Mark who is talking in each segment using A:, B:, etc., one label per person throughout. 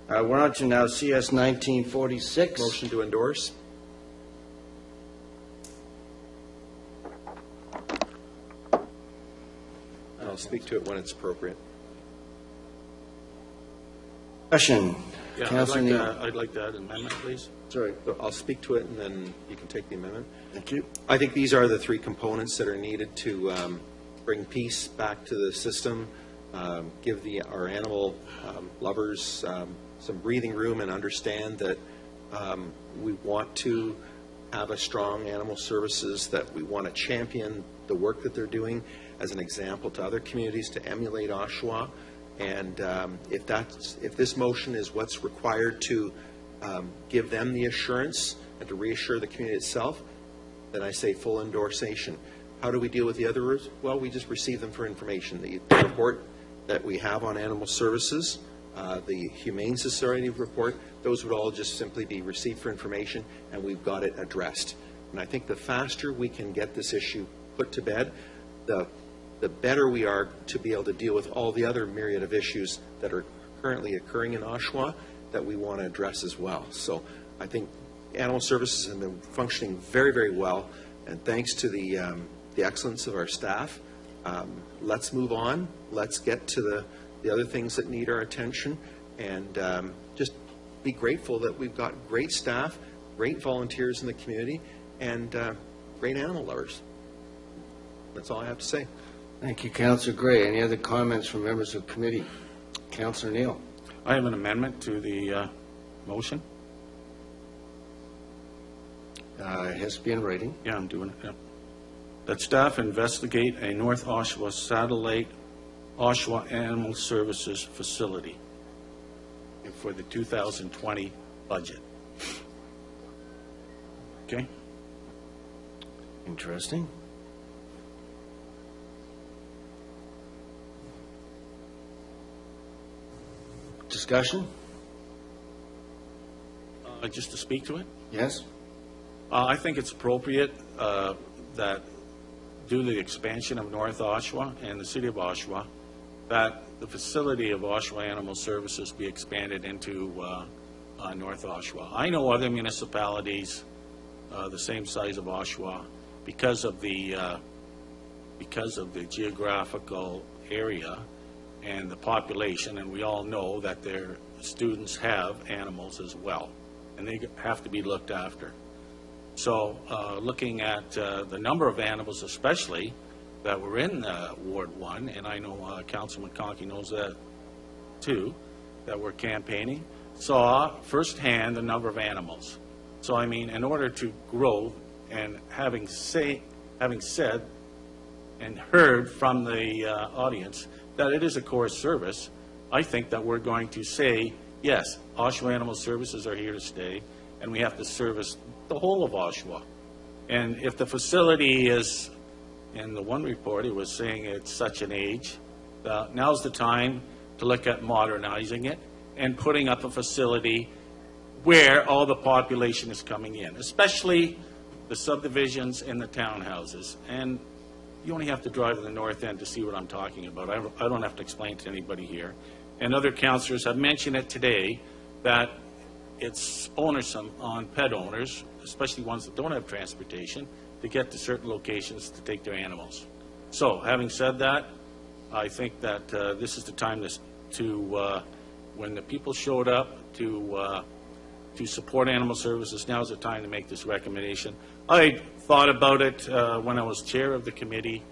A: We're on to now CS 1946.
B: Motion to endorse. I'll speak to it when it's appropriate.
A: Discussion.
C: Yeah,
A: Councillor Neal.
C: I'd like to add an amendment, please.
A: Sorry.
B: So I'll speak to it, and then you can take the amendment.
A: Thank you.
B: I think these are the three components that are needed to bring peace back to the system, give our animal lovers some breathing room, and understand that we want to have a strong animal services, that we want to champion the work that they're doing as an example to other communities to emulate Oshawa. And if this motion is what's required to give them the assurance and to reassure the community itself, then I say full endorsation. How do we deal with the others? Well, we just receive them for information. The report that we have on animal services, the Humane Society report, those would all just simply be received for information, and we've got it addressed. And I think the faster we can get this issue put to bed, the better we are to be able to deal with all the other myriad of issues that are currently occurring in Oshawa that we want to address as well. So I think animal services have been functioning very, very well, and thanks to the excellence of our staff. Let's move on. Let's get to the other things that need our attention, and just be grateful that we've got great staff, great volunteers in the community, and great animal lovers. That's all I have to say.
A: Thank you, Councillor Gray. Any other comments from members of committee? Councillor Neal.
C: I have an amendment to the motion.
A: It has to be in writing.
C: Yeah, I'm doing it. Yeah. That staff investigate a North Oshawa satellite Oshawa Animal Services facility for the 2020 budget. Okay?
A: Interesting. Discussion?
C: Just to speak to it?
A: Yes?
C: I think it's appropriate that due to the expansion of North Oshawa and the City of Oshawa, that the facility of Oshawa Animal Services be expanded into North Oshawa. I know other municipalities the same size of Oshawa, because of the geographical area and the population, and we all know that their students have animals as well, and they have to be looked after. So looking at the number of animals especially that were in Ward 1, and I know Councilman Conkey knows that too, that we're campaigning, saw firsthand the number of animals. So I mean, in order to grow, and having said and heard from the audience that it is a core service, I think that we're going to say, yes, Oshawa Animal Services are here to stay, and we have to service the whole of Oshawa. And if the facility is, in the one report, it was saying it's such an age, now's the time to look at modernizing it and putting up a facility where all the population is coming in, especially the subdivisions and the townhouses. And you only have to drive to the north end to see what I'm talking about. I don't have to explain to anybody here. And other councillors have mentioned it today, that it's onersome on pet owners, especially ones that don't have transportation, to get to certain locations to take their animals. So, having said that, I think that this is the time to when the people showed up to support animal services, now is the time to make this recommendation. I thought about it when I was chair of the committee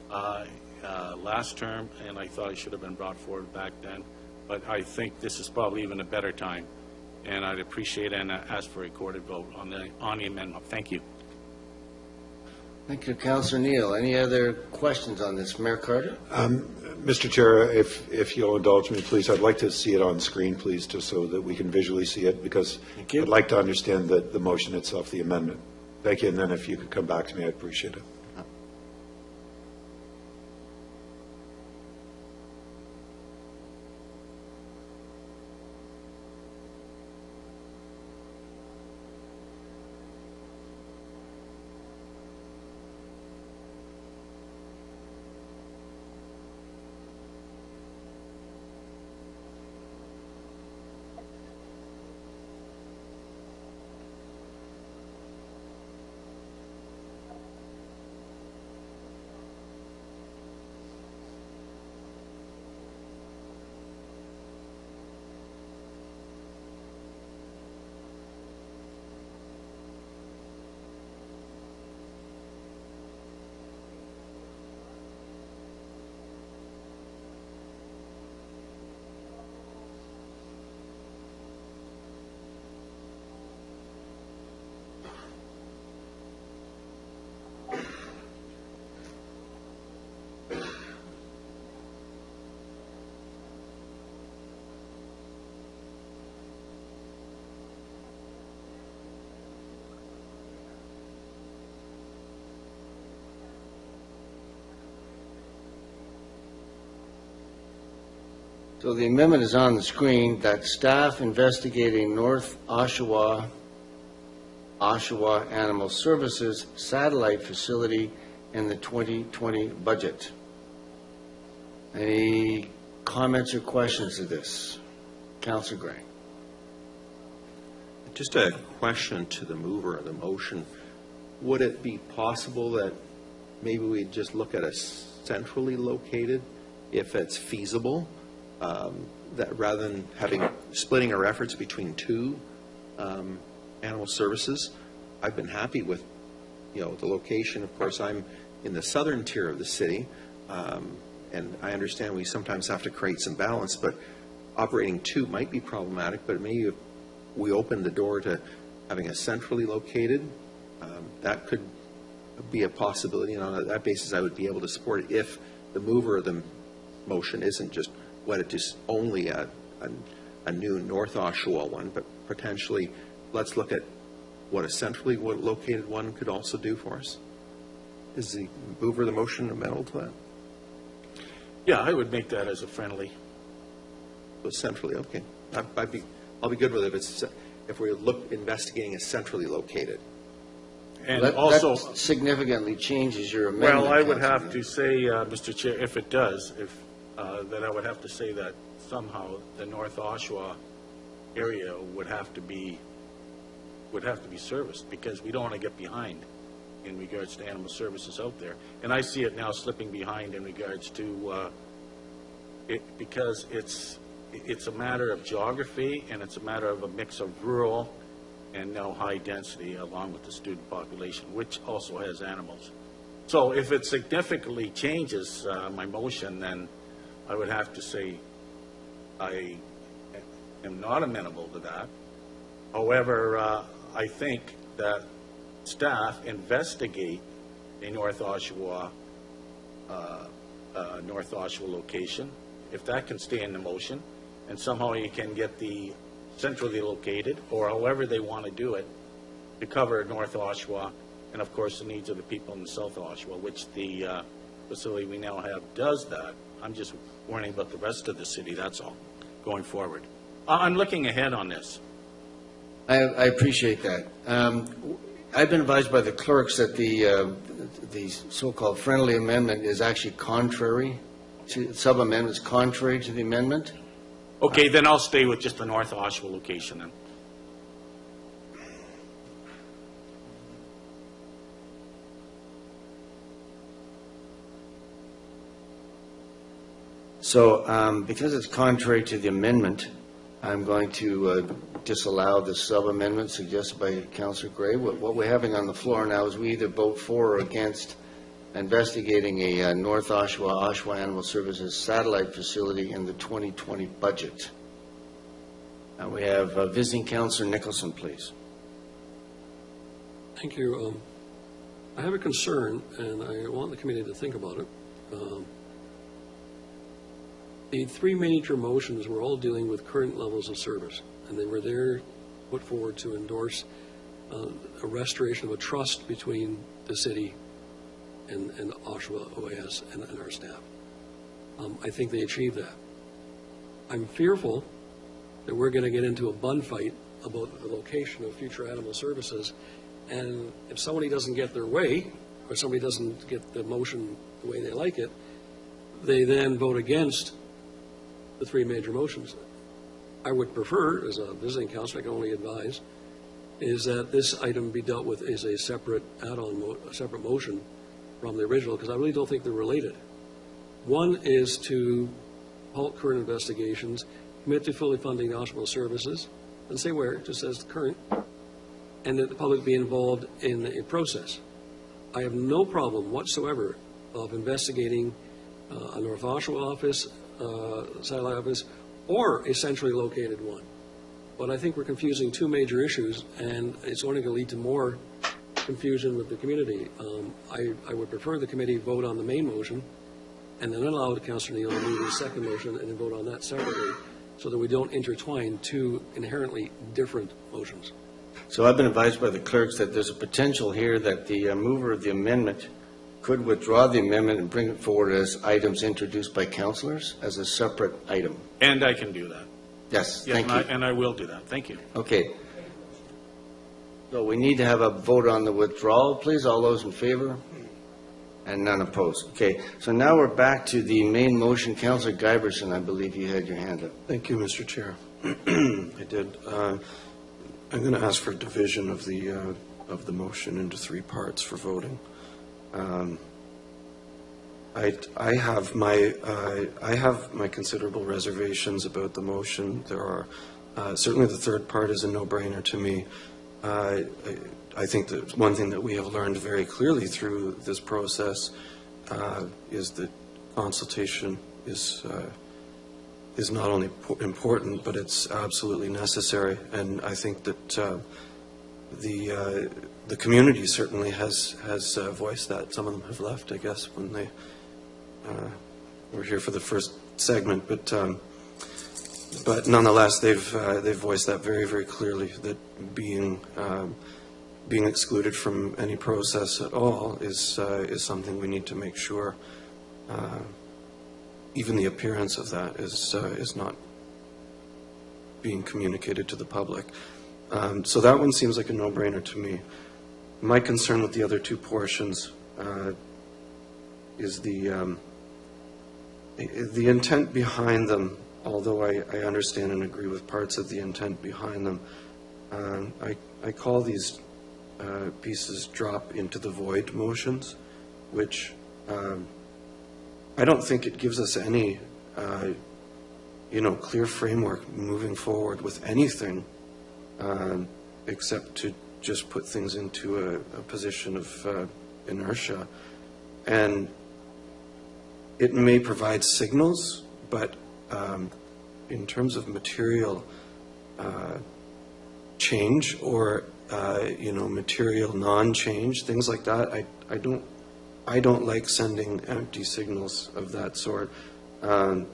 C: last term, and I thought it should have been brought forward back then. But I think this is probably even a better time, and I'd appreciate and ask for a recorded vote on the amendment. Thank you.
A: Thank you, Councillor Neal. Any other questions on this? Mayor Carter?
D: Mr. Chair, if you'll indulge me, please, I'd like to see it on screen, please, just so that we can visually see it, because I'd like to understand the motion itself, the amendment. Thank you, and then if you could come back to me, I'd appreciate it.
A: So the amendment is on the screen that staff investigating North Oshawa Animal Services satellite facility in the 2020 budget. Any comments or questions to this? Councillor Gray.
B: Just a question to the mover of the motion. Would it be possible that maybe we just look at a centrally located, if it's feasible, that rather than splitting our efforts between two animal services? I've been happy with, the location. Of course, I'm in the southern tier of the city, and I understand we sometimes have to create some balance, but operating two might be problematic, but maybe if we open the door to having a centrally located, that could be a possibility, and on that basis I would be able to support it if the mover of the motion isn't just wedded to only a new North Oshawa one, but potentially let's look at what a centrally located one could also do for us. Is the mover of the motion amenable to that?
C: Yeah, I would make that as a friendly.
B: So centrally, okay. I'll be good with it if we look investigating a centrally located.
C: And
A: That
C: also,
A: significantly changes your amendment.
C: well, I would
A: Councillor
C: have to say, Mr. Chair, if it does, then I would have to say that somehow the North Oshawa area would have to be serviced, because we don't want to get behind in regards to animal services out there. And I see it now slipping behind in regards to because it's a matter of geography, and it's a matter of a mix of rural and now high density, along with the student population, which also has animals. So if it significantly changes my motion, then I would have to say I am not amenable to that. However, I think that staff investigate a North Oshawa location, if that can stay in the motion, and somehow you can get the centrally located, or however they want to do it, to cover North Oshawa, and of course the needs of the people in South Oshawa, which the facility we now have does that. I'm just worrying about the rest of the city, that's all, going forward. I'm looking ahead on this.
A: I appreciate that. I've been advised by the clerks that the so-called friendly amendment is actually contrary to, sub-amendment is contrary to the amendment.
C: Okay, then I'll stay with just the North Oshawa location then.
A: So because it's contrary to the amendment, I'm going to disallow the sub-amendment suggested by Councillor Gray. What we're having on the floor now is we either vote for or against investigating a North Oshawa Animal Services satellite facility in the 2020 budget. Now we have visiting Councillor Nicholson, please.
E: Thank you. I have a concern, and I want the committee to think about it. The three major motions were all dealing with current levels of service, and they were there put forward to endorse a restoration of a trust between the city and Oshawa OAS and our staff. I think they achieved that. I'm fearful that we're going to get into a bun fight about the location of future animal services, and if somebody doesn't get their way, or somebody doesn't get the motion the way they like it, they then vote against the three major motions. I would prefer, as a visiting councillor, I can only advise, is that this item be dealt with as a separate add-on, a separate motion from the original, because I really don't think they're related. One is to halt current investigations, commit to fully funding Oshawa services, and say where, it just says current, and that the public be involved in a process. I have no problem whatsoever of investigating a North Oshawa office, satellite office, or a centrally located one. But I think we're confusing two major issues, and it's only going to lead to more confusion with the community. I would prefer the committee vote on the main motion, and then allow Councillor Neal to move the second motion and then vote on that separately, so that we don't intertwine two inherently different motions.
A: So I've been advised by the clerks that there's a potential here that the mover of the amendment could withdraw the amendment and bring it forward as items introduced by councillors as a separate item.
C: And I can do that.
A: Yes,
C: Yeah,
A: thank you.
C: and I will do that. Thank you.
A: Okay. So we need to have a vote on the withdrawal, please. All those in favor? And none opposed. Okay, so now we're back to the main motion. Councillor Giberson, I believe you had your hand up.
F: Thank you, Mr. Chair. I did. I'm going to ask for division of the motion into three parts for voting. I have my considerable reservations about the motion. There are certainly the third part is a no-brainer to me. I think that one thing that we have learned very clearly through this process is that consultation is not only important, but it's absolutely necessary. And I think that the community certainly has voiced that. Some of them have left, I guess, when they were here for the first segment, but nonetheless, they've voiced that very, very clearly, that being excluded from any process at all is something we need to make sure. Even the appearance of that is not being communicated to the public. So that one seems like a no-brainer to me. My concern with the other two portions is the intent behind them. Although I understand and agree with parts of the intent behind them, I call these pieces drop into the void motions, which I don't think it gives us any, clear framework moving forward with anything, except to just put things into a position of inertia. And it may provide signals, but in terms of material change or material non-change, things like that, I don't like sending empty signals of that sort. And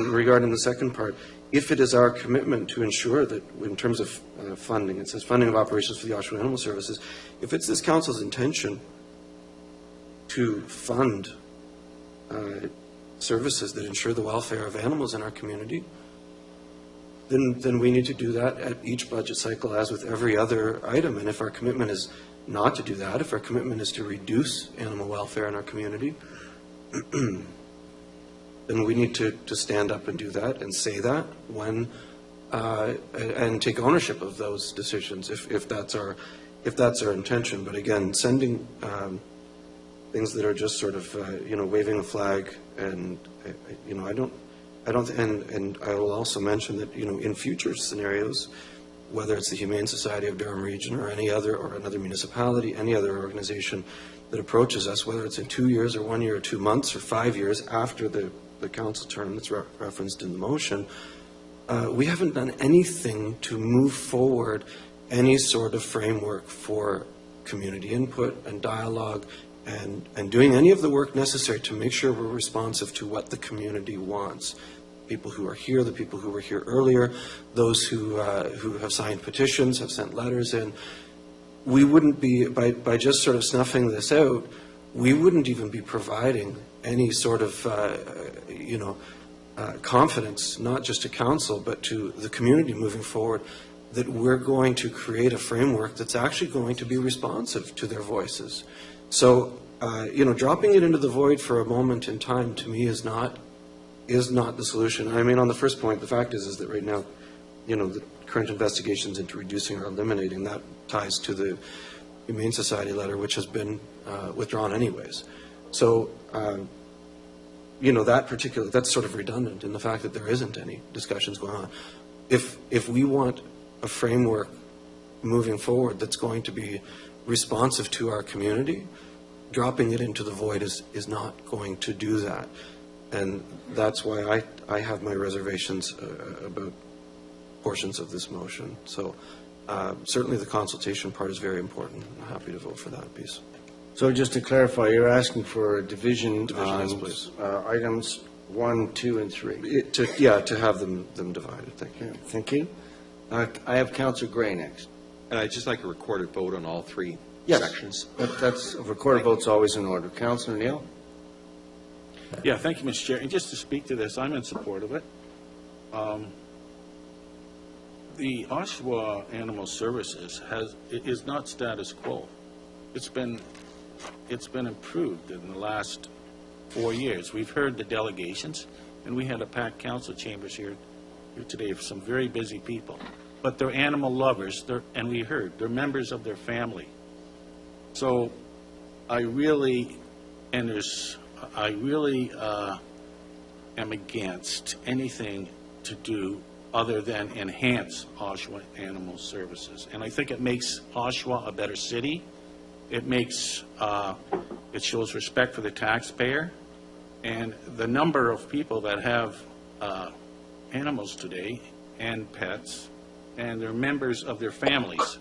F: regarding the second part, if it is our commitment to ensure that in terms of funding, it says funding of operations for the Oshawa Animal Services, if it's this council's intention to fund services that ensure the welfare of animals in our community, then we need to do that at each budget cycle as with every other item. And if our commitment is not to do that, if our commitment is to reduce animal welfare in our community, then we need to stand up and do that and say that when and take ownership of those decisions if that's our intention. But again, sending things that are just sort of waving a flag, and I don't, and I will also mention that, in future scenarios, whether it's the Humane Society of Durham Region or any other, or another municipality, any other organization that approaches us, whether it's in 2 years or 1 year or 2 months or 5 years after the council term that's referenced in the motion, we haven't done anything to move forward any sort of framework for community input and dialogue and doing any of the work necessary to make sure we're responsive to what the community wants. People who are here, the people who were here earlier, those who have signed petitions, have sent letters in. We wouldn't be, by just sort of snuffing this out, we wouldn't even be providing any sort of, confidence, not just to council, but to the community moving forward, that we're going to create a framework that's actually going to be responsive to their voices. So, dropping it into the void for a moment in time, to me, is not the solution. I mean, on the first point, the fact is that right now, the current investigations into reducing or eliminating, that ties to the Humane Society letter, which has been withdrawn anyways. So, that's sort of redundant in the fact that there isn't any discussions going on. If we want a framework moving forward that's going to be responsive to our community, dropping it into the void is not going to do that. And that's why I have my reservations about portions of this motion. So certainly the consultation part is very important. I'm happy to vote for that piece.
A: So just to clarify, you're asking for a division
F: Yes,
A: on
F: please.
A: items 1, 2, and 3.
F: To have them divided. Thank you.
A: Okay, thank you. I have Councillor Gray next.
B: And I'd just like a recorded vote on all three
A: Yes.
F: sections.
A: That's, a recorded vote's always in order. Councillor Neal?
C: Yeah, thank you, Mr. Chair. And just to speak to this, I'm in support of it. The Oshawa Animal Services is not status quo. It's been improved in the last 4 years. We've heard the delegations, and we had a packed council chambers here today of some very busy people. But they're animal lovers, and we heard, they're members of their family. So I really am against anything to do other than enhance Oshawa Animal Services. And I think it makes Oshawa a better city. It makes, it shows respect for the taxpayer. And the number of people that have animals today and pets, and they're members of their families,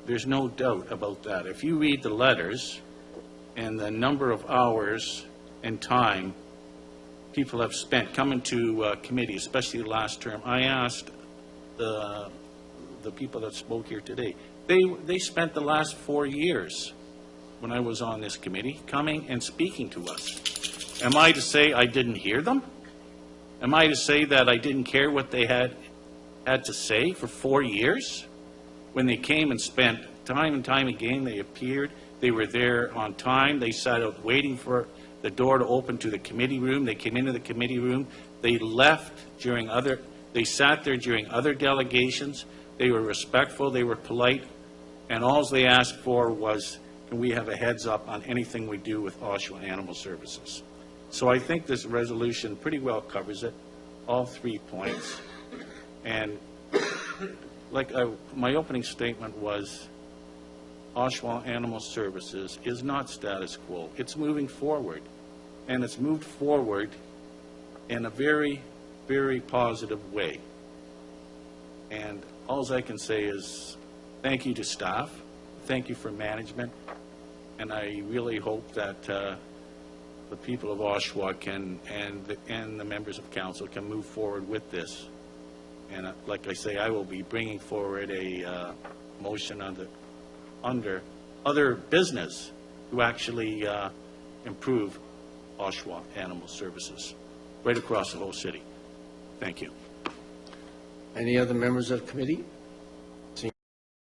C: there's no doubt about that. If you read the letters and the number of hours and time people have spent coming to committee, especially the last term, I asked the people that spoke here today, they spent the last 4 years when I was on this committee coming and speaking to us. Am I to say I didn't hear them? Am I to say that I didn't care what they had to say for 4 years? When they came and spent time and time again, they appeared, they were there on time, they sat out waiting for the door to open to the committee room, they came into the committee room, they left during they sat there during other delegations, they were respectful, they were polite, and all they asked for was, can we have a heads up on anything we do with Oshawa Animal Services? So I think this resolution pretty well covers it, all 3 points. And like my opening statement was, Oshawa Animal Services is not status quo. It's moving forward, and it's moved forward in a very, very positive way. And all I can say is thank you to staff, thank you for management, and I really hope that the people of Oshawa can, and the members of council can move forward with this. And like I say, I will be bringing forward a motion under other business to actually improve Oshawa Animal Services right across the whole city. Thank you.
A: Any other members of the committee?